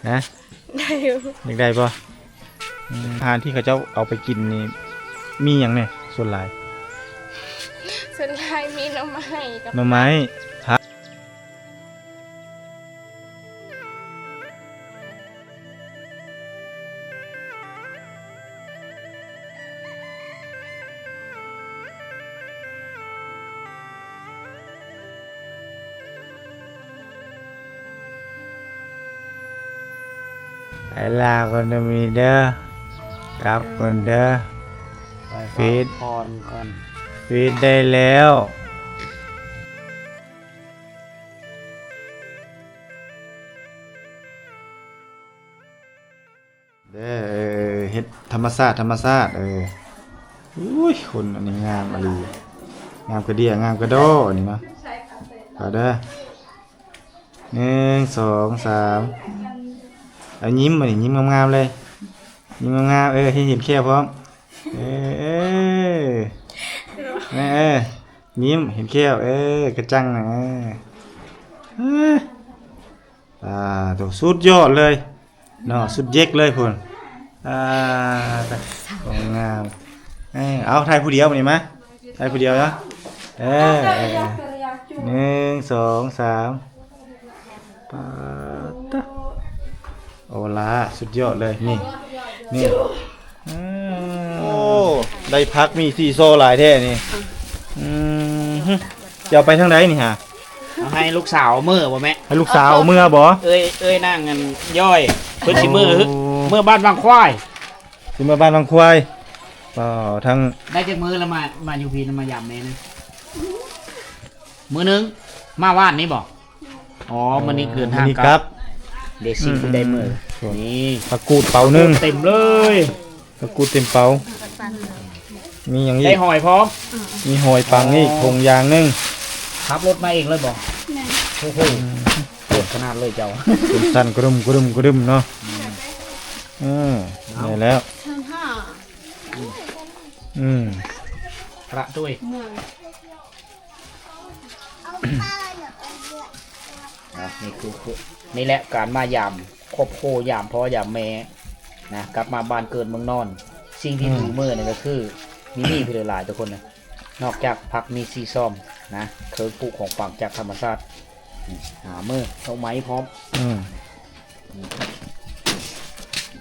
ฮะได้อยู่อยากได้ป่ะอาหารที่เขาเจ้าเอาไปกินนี่มีอย่างเนี่ยส่วนหลาย ส่วนลายมีหน่อไม้กับ หน่อไม้ผักไอ้ลาคนจะมีเด้อกลับคนเด้อฟีด พรก่อน ฟีดได้แล้วเด้อเฮ็ดธรรมชาติอุ้ยคนอันนี้งามอลีงามกระเดียงามกระโดอันนี้เนาะเอาเด้อ1 2 3เอายิ้มมาดิยิ้มงามๆเลยยิ้มงามๆให้เห็นแค่พร้อมยิ้มเห็นแค่กระจังนะตัวสุดยอดเลยเนาะสุดเย็กเลยพุ่นงามเอาถ่ายผู้เดียวมานี่มาถ่ายผู้เดียวเนาะ1 2 3ปาตะโอลาสุดยอดเลยนี่โอ้ได้พักมีซีโซหลายแท้นี่จะเอาไปทางไหนนี่ฮะ เอาให้ลูกสาวมือบ่แม่ ให้ลูกสาวเอาเมื่อบ่ เอ้ยนั่งกันย่อยเพิ่นสิมือบ้านบางควาย สิมาบ้านบางควายทาง ได้จากมือแล้วมาอยู่พีนมายำนี่นะมือนึงมาว่านนี้บ่อ๋อมื้อนี้คืนห้าง นี่ครับ เดซิ่งได้มือนี่ ผักกูดเป๋านึง เต็มเลย ผักกูดเต็มเป๋ามีอย่างนี้ ได้หอยพร้อม มีหอยปังนี่ทงยางนึง ขับรถมาเองเลยบ่โอ้โหปวดขนาดเลยเจ้า เป็นสั้นกระดุมเนาะได้แล้วพระด้วยนี่คือนี่แหละการมายามครบโคยามพ่อยามแม่นะกลับมาบ้านเกิดเมืองนอนสิ่งที่ถูมือนี่ก็คือมีพิเรลายทุกคนนะนอกจากผักมีซีซอมนะเครื่องปลูกของฝากจากธรรมชาติหามือเอาไม้พร้อม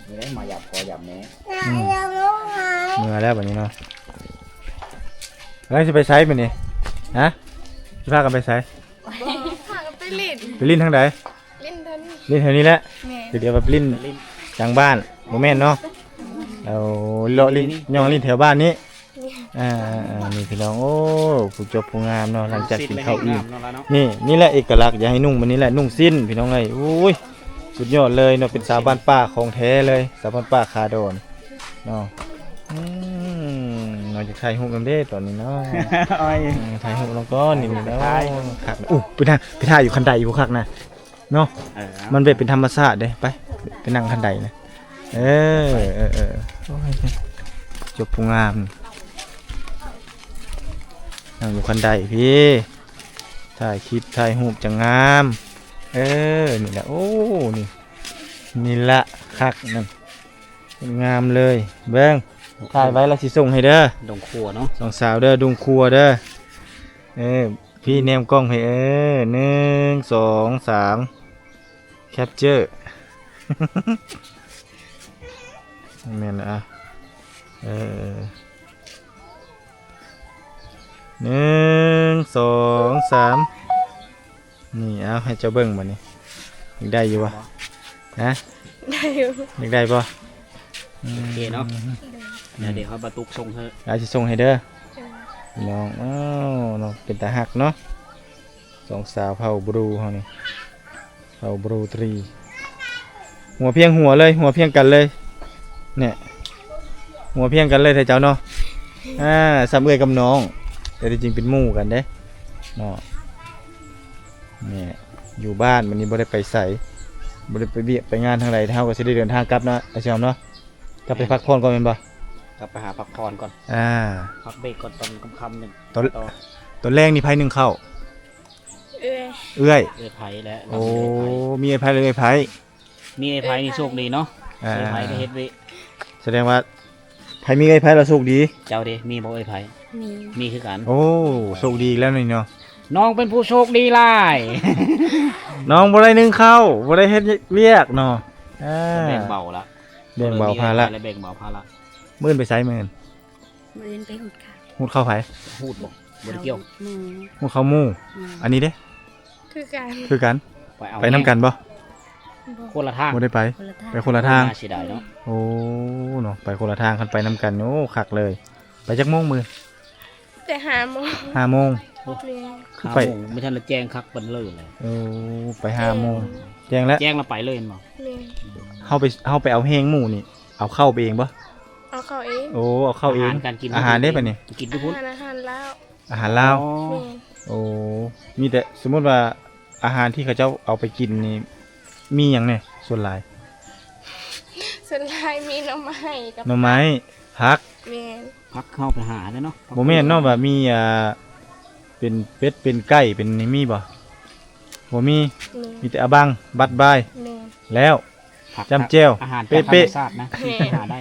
นี่ได้มายามพ่อยามแม่เมื่อแล้วแบบนี้เนาะแล้วจะไปไซส์แบบนี้ฮะจะพากันไปไซส์ พากันไปลิ้น ไปลิ้นทางไหน ลิ้นเท่านี้ ลิ้นแถวนี้แหละ แม่ เดี๋ยวไปลิ้นกลางบ้านโมเมนต์เนาะเอาเลาะลิ้นย่องลิ้นแถวบ้านนี้นี่พี่น้องโอ้ผู้จบผู้งามเนาะหลังจากกินข้าวอิ่มนี่แหละเอกลักษณ์อย่าให้นุ่งมันนี่แหละนุ่งสิ้นพี่น้องเลยโอ้ยสุดยอดเลยเนาะเป็นสาวบ้านป้าของแท้เลยสาวบ้านป้าคาโดนเนาะเราจะถ่ายรูปกันได้ตอนนี้เนาะถ่ายรูปแล้วก็นี่เนาะคักไปถ่ายอยู่คันใดอยู่คักนะเนาะมันเป็นธรรมชาติเด้ไปนั่งคันใดนะจบผู้งามนั่งอยู่คันใดพี่ถ่ายคลิปถ่ายรูปจะงามนี่แหละโอ้นี่ละคักนั่นงามเลยเบิ้งถ่ายไว้แล้วสิส่งให้เด้อดงครัวเนาะสองสาวเด้อดุงครัวเด้อพี่แนมกล้องให้1 2 3แคปเจอร์แม่นอ่ะ1 2 3นี่เอาให้เจ้าเบิ้งมานี่ยังได้อยู่วะฮะ ได้อยู่ ยังได้ป่ะโอเคเนาะเดี๋ยวเขาบรรทุกส่งเถอะอาจจะส่งให้เด้อน้องน้องเป็นตาหักเนาะสองสาวเผาบรูเขานี่เผาบรูตรีหัวเพียงเลยหัวเพียงกันเลยเนี่ยหัวเพียงกันเลยเธอเจ้าเนาะสามเอ้ยกับน้องแต่จริงเป็นหมู่กันเด้เนาะเนี่ยอยู่บ้านวันนี้บ่ได้ไปใส่บ่ได้ไปเบียไปงานทางไหนเท่าก็จะได้เดินทางกลับเนาะไอ้เจ้าเนาะกลับไปพักผ่อนก่อนเป็นบ่กลับไปหาพักผ่อนก่อนพักเบรกก่อนตอนค่ำๆหนึ่งตอนแรกนี่ไพ่หนึ่งเข้าเอื้อยไผ่แล้วโอ้มีไอ้ไพ่เลยไอ้ไพ่ มีไอ้ไผนี่โชคดีเนาะ อ่า ไอ้ไผก็เฮ็ดไว้ แสดงว่าไผมีเอ้ยไผเราโชคดี เจ้าเด้มีบ่ไอ้ไผ มี มีคือกัน โอ้โชคดีอีกแล้วนี่เนาะ น้องเป็นผู้โชคดีหลาย น้องบ่ได้นึ่งข้าวบ่ได้เฮ็ดเวียกเนาะแบ่งเบาละ แบ่งเบาภาระ และแบ่งเบาภาระ มื้อนไปไสมื้อน มือนไปหุดค่ะ ฮูดข้าวไผ พูดบ่บ่ได้เกี่ยว มือ ฮูดข้าวหมู่อันนี้เด้ คือการ คือกัน เอา ไปนํกันบ่ คนละทาง บ่ได้ไป คนละทาง ไปคนละทาง น่เสียดายเนาะ โอ้เนาะไปคนละทางคันไปนํกันโอ้คักเลย ไปจักโมงมื้อ แต่หาโมง 5โมง แม่ คือ 5 ไป โมงไม่ทันละแจ้งคักเปิ้นเลยเลย โอ้ไป5โมงแจ้งแล้ว แจ้งแล้วไปเลยเห็นบ่ แม่ เฮาไปเอาแห้งหมูนี่เอาเข้าไปเองปะ เอาเข้าเอง โอ้เอาเข้าเอง การกิน อาหารได้ปะเนี่ย กินทุกคน อาหารแล้ว อาหารลาว อ๋อ แม่ โอ้มีแต่สมมติว่าอาหารที่เขาเจ้าเอาไปกินนี่มีอย่างเนี่ยส่วนหลาย ส่วนลายมีหน้ำไม้กับ หน่อไม้ผัก แม่ พักเข้าไปหาได้เนาะ โมเมนต์เนาะว่ามีเป็นเป็ดเป็นไก่เป็นนี่มีบ่บ่มี แม่ มีแต่อาบังบัดบาย แม่ แล้ว ผัก จำแจ่ว อาหาร เป๊ะ จากธรรมชาตินะ แม่ หาได้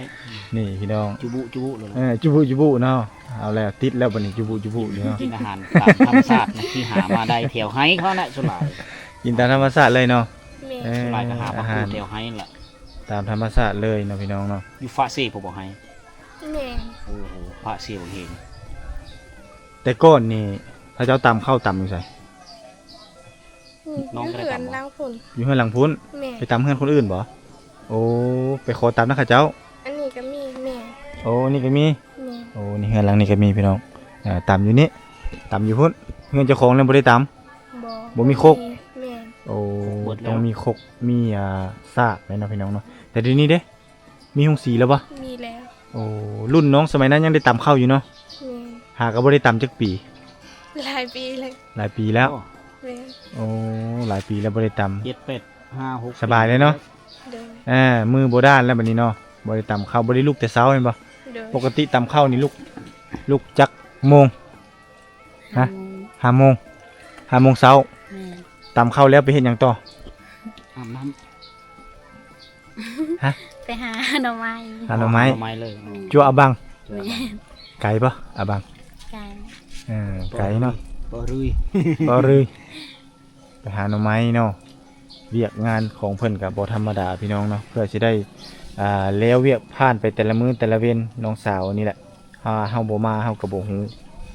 นี่พี่น้อง จุบุจุบุเลย จุบุจุบุเนาะเอาแล้วติดแล้วบัดนี้จุบุจุบุเนาะ กินอาหารตามธรรมชาตินะที่หามาได้แถวไห้เขาน่ะส่วนหลาย กินตามธรรมชาติเลยเนาะ แม่ เออ ส่วนหลายก็หามา อา ป หา ลู ร กแถวไห้นั่นแหละ ตามธรรมชาติเลยเนาะพี่น้องเนาะ อยู่ฟาซี่ผมบอกให้ แม่ โอ้โหพระเสียวเฮง แต่ก้อนนี่พระเจ้าตำเข้าตำอยู่ใส่ เขื่อนล้างผล อยู่เฮือนหลังพุ้น แม่ ไปตำเฮือนคนอื่นบ่โอ้ไปขอตำนะข้าเจ้า อันนี้ก็มีแม่ โอ้นี่ก็มี แม่ โอ้นี่เฮือนหลังนี่ก็มีพี่น้องตำอยู่นี่ตำอยู่พุ่นเฮือนเจ้าของแล้วบ่ได้ต บ่มีครก แม่ ำโอ้ต้องมีครกมีซากเลยเนาะพี่น้องเนาะแต่เดี๋ยวนี้เด้มีหุงสีแล้วบ่ มีแล้ว โอ้รุ่นน้องสมัยนั้นยังได้ตำข้าวอยู่เนาะ แม่ หาก็บ่ได้ตำจักปี หลายปีเลย หลายปีแล้ว แม่ โอ้หลายปีแล้วบ่ได้ต 7 8 5 6 สบายเลยเนาะ เดิน มือโบด้านแล้วบัดนี้เนาะบ่ได้ตำข้าวบ่ได้ลุกแต่เช้าเห็นบ่ เดิน ปกติตำข้าวนี่ลุกจักโมง ฮะ 5 โมง5 โมงเช้า แม่ ตำข้าวแล้วไปเฮ็ดหยังต่อ อาบน้ ไปหาหน่อไม้ หา ำ หน่อไม้ ไม้เลย จั่วอาบัง แม่ ไก่ปะอาบัง กัน ไก่เนาะ บ่รุย บ่เลยไปหาหน่อไม้เนาะเวียกงานของเพิ่นก็บ่ธรรมดาพี่น้องเนาะเพื่อสิได้แล้วเวียกผ่านไปแต่ละมื้อแต่ละเว้นน้องสาวนี่แหละเฮาบ่มาเฮาก็บ่ฮู้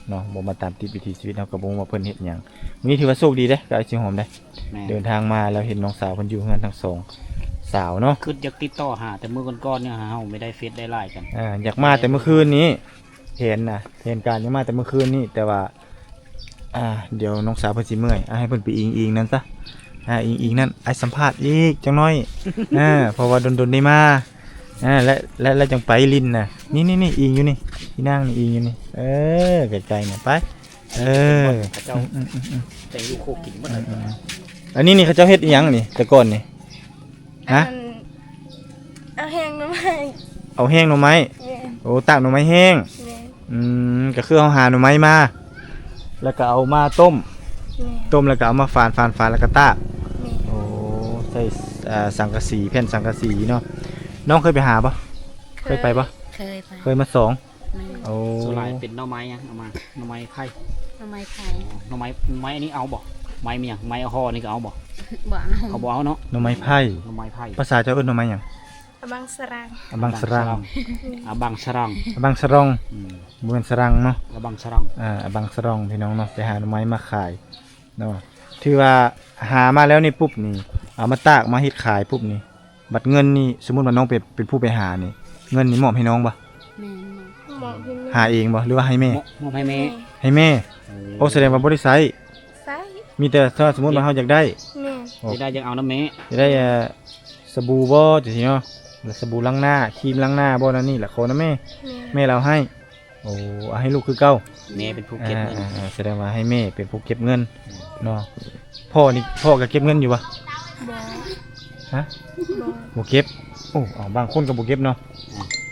เนาะบ่มาตามติดวิถีชีวิตเฮาก็บ่ฮู้ว่าเพิ่นเฮ็ดหยังมื้อนี้ถือว่าโชคดีเด้ก็ไอ้สิหอมได้ แม่ เดินทางมาแล้วเห็นน้องสาวเพิ่นอยู่เฮือนทั้งสองสาวเนาะ คืออยากติดต่อหาแต่มื้อก่อนๆเนี่ยเฮาไม่ได้เฟซได้ไลน์กัน อยากมาแต่เมื่อคืนนี้เห็นนะเห็นการยังมาแต่เมื่อคืนนี้แต่ว่าเดี๋ยวน้องสาวเพิ่นสิเมื่อยให้เพิ่นไปอิงนั่นซะอิงนั่นไอ้สัมภาษณ์อีกจังน้อย เพราะว่าดนได้มาและจังไปลินน่ะนี่อิงอยู่นี่ที่นั่งนี่อิงอยู่นี่ไกลๆเนี่ยไปเขาเจ้าแต่งอยู่โคกกินหมดเลย อันนี้นี่เขาเจ้าเฮ็ดอีหยังนี่แต่ก่อนนี่ฮะ เอาแห้งหน่อไม้ เอาแห้งหน่อไม้ แม่ โอ้ตากหน่อไม้แห้ง แม่ ก็คือเอาหาหน่อไม้มาแล้วก็เอามาต้ม แม่ แล้วก็เอามาฝานแล้วก็ตาก แม่ โอ้ใส่สังกะสีแผ่นสังกะสีเนาะน้องเคยไปหาปะเคยไปปะ เคยไป เคยมาสอง แม่ โอ้ ส่วนหลายเป็นหน่อไม้ยังเอามาหน่อไม้ไข่ หน่อไม้ไผ่ หน่อไม้อันนี้เอาบ่ไม้มีหยังไม้ห่อนี่ก็เอาบ่ บ่เอา เขาบ่เอาเนาะ หน่อไม้ไผ่ หน่อไม้ไผ่ ภาษาเจ้าเอิ้นหน่อไม้หยัง อบังสรัง อะบังสรัง อาบังสรัง อะบังสรอง อืม บ่แม่นสรังเนาะ อาบังสรัง อะบังสรองพี่น้องเนาะไปหาหน่อไม้มาขายเนาะถือว่าหามาแล้วนี่ปุ๊บนี่เอามาตากมาเฮ็ดขายปุ๊บนี่บัตรเงินนี่สมมุติว่าน้องเป็นผู้ไปหานี่เงินนี่มอบให้น้องบ่ แม่หมอกพี่ หาเองบ่หรือว่าให้แม่ มอบให้แม่ ให้แม่โอ้แสดงว่าบ่ได้ใช้ ใส่ มีแต่ถ้าสมมุติว่าเฮาอยากได้ แม่ จะได้ยังเอาน้ำแม่ จะได้สบู่บ่จังซี่เนาะหรือสบู่ล้างหน้าครีมล้างหน้าบ่นั่นนี่แหละขอนะแม่ แม่ แม่เราให้โอ้เอาให้ลูกคือเก่า แม่เป็นผู้เก็บเงิน แสดงว่าให้แม่เป็นผู้เก็บเงินเนาะพ่อนี่พ่อก็เก็บเงินอยู่บ่ บ่ ฮะ บ่ บ่เก็บโอ้บางคนก็บ่เก็บเนาะ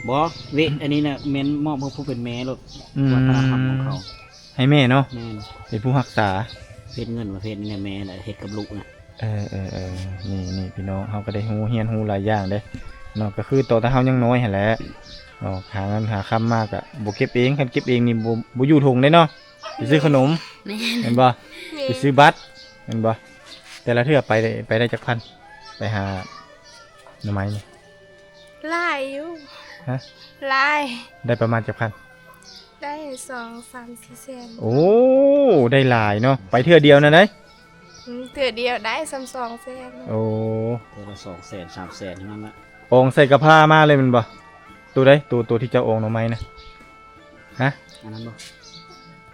บ่วิอันนี้น่ะแม่นมอบให้ผู้เป็นแม่ลูก อืม วัฒนธรรมของเขา ให้แม่เนาะ แม่น เป็นผู้รักษา เฮ็ดเงินประเภทนี้เนี่ยแม่น่ะเฮ็ดกับลูกน่ะ นี่พี่น้องเฮาก็ได้ฮู้เฮียนฮู้หลายอย่างเด้เนาะก็คือโตแต่เฮายังน้อยหั่นแหละเนาะหาเงินหาค่ำมากอะบ่เก็บเองคันเก็บเองนี่บ่อยู่ถุงได้เนาะไปซื้อขนม แม่ เห็นบ่ไปซื้อบัตรเห็นบ่แต่ละเทื่อไปได้จักพันไปหาหน่อไม้นี่ ลายอยู่ ฮะ ลาย ได้ประมาณจักพัน ได้2-3-4 แสน โอ้ได้หลายเนาะไปเทื่อเดียวนั่นเด้ เถื่อเดียวได้2 แสน โอ้ เดือนละ200,000 300,000เท่านั้นละ โองใส่กระพร้ามาเลยแมันบ่ตัวใดตัวที่เจ้าโองหน่อไม้นะฮะ อันนั้นบ่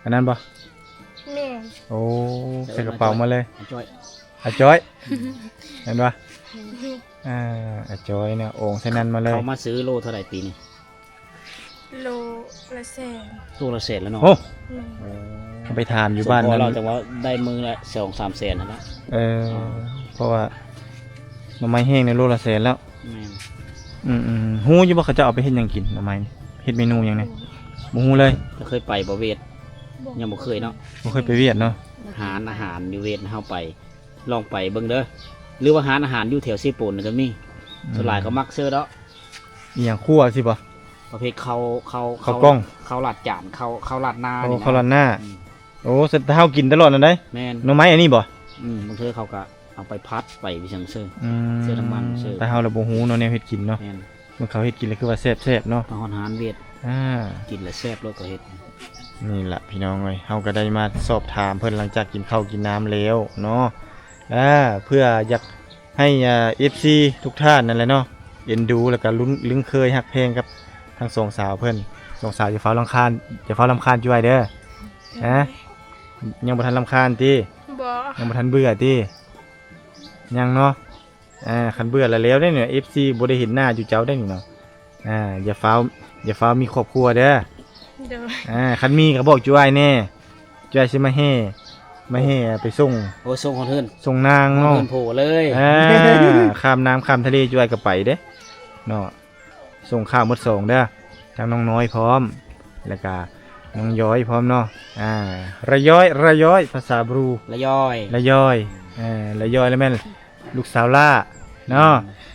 อันนั้นบ่ แม่ โอ้ใส่กระเป๋ามาเลย อันจ้อย อาจอยเห็นปะอาจอยเนี่ยโอ่งใส่นั่นมาเลย เขามาซื้อโลเท่าไหร่ปีนี้ โลละแสน โลละแสนแล้วเนาะ โอ้ แม่ เอาไปถามอยู่บ้าน ส่ว นั้น เราแต่ว่าได้มือละ2-3 แสนนั่นละ เออเพราะว่าหน่อไม้แห้งในโลละแสนแล้ว แม่น ฮู้อยู่ว่าเขาจะเอาไปเฮ็ดหยังกินหน่อไม้นี่เฮ็ดเมนูหยังไงบ่ฮู้เลย จะเคยไปบ่เวทยังบ่เคยเนาะ บ่เคยไปเวียดเนาะ อาหารอยู่เวทเฮาไปลองไปเบิ่งเด้อหรือว่าอาหารอยู่แถวซีปูนก็มีส่วนหลายก็มักซื้อเนาะ อีหยังคั่วสิบ่ ประเภทเขา ข้าวกล้อง เขาลาดจานเขาลาดหน้า โอ้ นี่นะ ข้าวราดหน้า อืม โอ้สิเฮากินตลอดนั่นได้ แม่น หน่อไม้อันนี้บ่ บางเทื่อเขาก็เอาไปพัดไปวิชังซื้อ อืม เสื้อน้ำมันเสื้อ แต่เฮาละบ่ฮู้เนาะแนวเฮ็ดกินเนาะ แม่น มันเขาเฮ็ดกินแล้วคือว่าแซ่บๆเนาะ อาหารเวท อ่า กินแล้วแซ่บแล้วก็เฮ็ด นี่แหละพี่น้องเอ้ยเฮาก็ได้มาสอบถามเพิ่นหลังจากกินข้าวกินน้ำแล้วเนาะเพื่ออยากให้FC ทุกท่านนั่นแหละเนาะเอ็นดูแล้วก็ลุ้นเคยฮักเพลงกับทั้งสองสาวเพิ่นสองสาวอย่าฟ้ารำคาญจ้วยเด้อฮะยังบ่ทันรำคาญติ บ่ ยังบ่ทันเบื่อติยังเนาะคันเบื่อแล้วได้เนี่ย FC บ่ได้เห็นหน้าอยู่เจ้าได้นี่เนาะอย่าฟ้าวมีครอบครัวเด้อ โดย คันมีก็บอกจ้วยแน่จ้วยสิมาให้ไปส่ง โอ้ยส่งคนอื่น ส่งนาง คน เนาะ อื่นโผล่เลย ข้ามน้ำข้ามทะเลจ้วยก็ไปเด้เนาะส่งข้าวหมดส่งเด้อทั้งน้องน้อยพร้อมแล้วก็น้องย้อยพร้อมเนาะระย้อยภาษาบรู ละย่อย ระย้อยระย้อยแล้วแม่นลูกสาวล่าเนาะ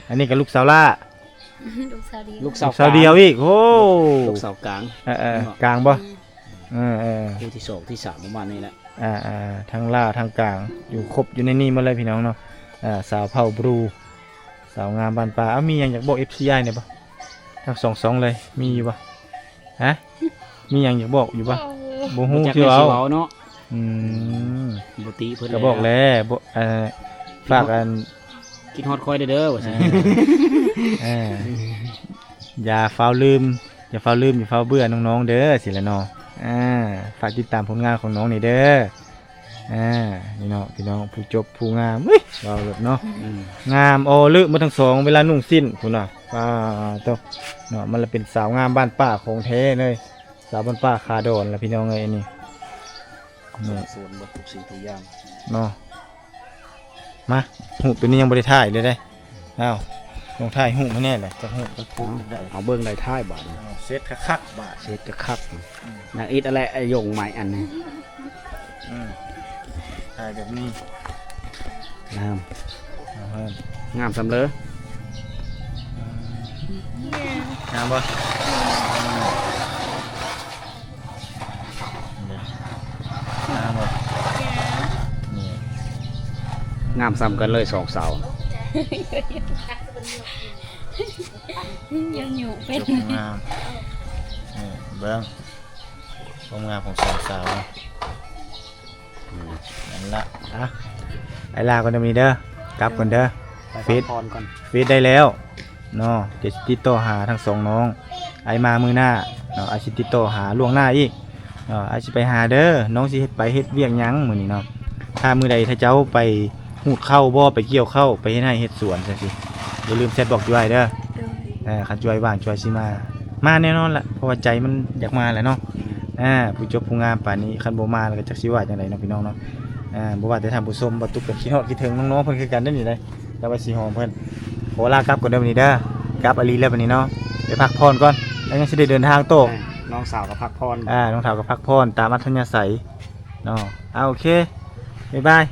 อันนี้ก็ลูกสาวล่า ลูกสาวดี ลูก ลู สาว กสาวเดียวอีกโอ้ ลูกสาวกลาง กลางบ่เ ผู้ที่สองที่สามประมาณนี้แหละ ทั้งล่าทั้งกลางอยู่ครบอยู่ในนี่หมาเลยพี่น้องเนาะสาวเผ่าบรูสาวงามบานป่ามีอย่างอยากบอก FCI เนี่ยปะทั้งสองเลยมีอยู่ปะฮะมีอย่างอยากบอกอยู่ปะบ่ฮู้ จัก ชื่อ ได้ เอา สิเว้าเนาะ อืม บ่ติเพิ่น ก็บอกแล้วบ่ฝากกัน กินฮอดคอยเด้อว่าซั่น อย่าฟ้าวลืมอย่าฟ้าวเบื่อน้องๆเด้อสิละเนาะฝากติดตามผลงานของน้องนี่เด้อนี่เนาะพี่น้องผู้จบผู้งามเราแบบเนาะ งามโอลึมาทั้งสองเวลานุ่งสิ้นคุณน่ะตัวเนาะมันละเป็นสาวงามบ้านป่าของแท้เลยสาวบ้านป่าคาโดนละพี่น้องเอ้ยนี่ ส่วนบ่ทุกสิ่งทุกอย่าง เนาะมาหูตัวนี้ยังบริถ่ายเลยได้อ้าวลองถ่ายหูไม่แน่เลยจะหูจะพูดได้ เอาเบิ่งได้ท้ายบาด เซตคักบาท เสร็จจะคักนางอิดอะไรไอ้ยงใหม่อันนี้ ถ่ายแบบนี้ งาม เอาเพิ่ม งามสำเร็จ งามปะงามปะนี่ งามซ้ำกันเลยสองสาว ยังอยู่เป็น จุกงามนี่เบิ้งความงามของสองสาวนะนั่นละไอ้ลาก่อนเดี๋ยวนี้เด้อกลับก่อนเด้อ ไป ฟิต พรก่อน ฟีดได้แล้วเนาะเดี๋ยวติดต่อหาทั้งสองน้องไอ้มามือหน้าเนาะไอ้สิติดต่อหาล่วงหน้าอีกเนาะไอ้สิไปหาเด้อน้องสิเฮ็ดไปเฮ็ดเวียกหยังมื้อนี้เนาะถ้ามื้อใดถ้าเจ้าไปหูดเข้าบ่ไปเกี่ยวเข้าไปเฮ็ดให้เฮ็ดสวนจังซี่อย่าลืมแชทบอกจอยเด้อ โดย คันจอยว่างจอยสิมาแน่นอนล่ะเพราะว่าใจมันอยากมาแหละเนาะผู้จบผู้งามป่านนี้คันบ่มาแล้วก็จักสิว่าจังไดเนาะพี่น้องเนาะบ่ว่าแต่ท่านผู้ชมบ่ตุกก็คิดฮอดคิดถึงน้องๆเพิ่นคือกันได้อนี่ได้แต่ว่าสิหอมเพิ่นขอลากลับก่อนเด้อวันนี้เด้อกลับอลีแล้ววันนี้เนาะไปพักผ่อนก่อนแล้วยังสิได้เดินทางโตอ น้องสาวกับพักพร น้องถาวก็พักผ่อนตามอัธยาศัยเนาะโอเคบ๊ายบาย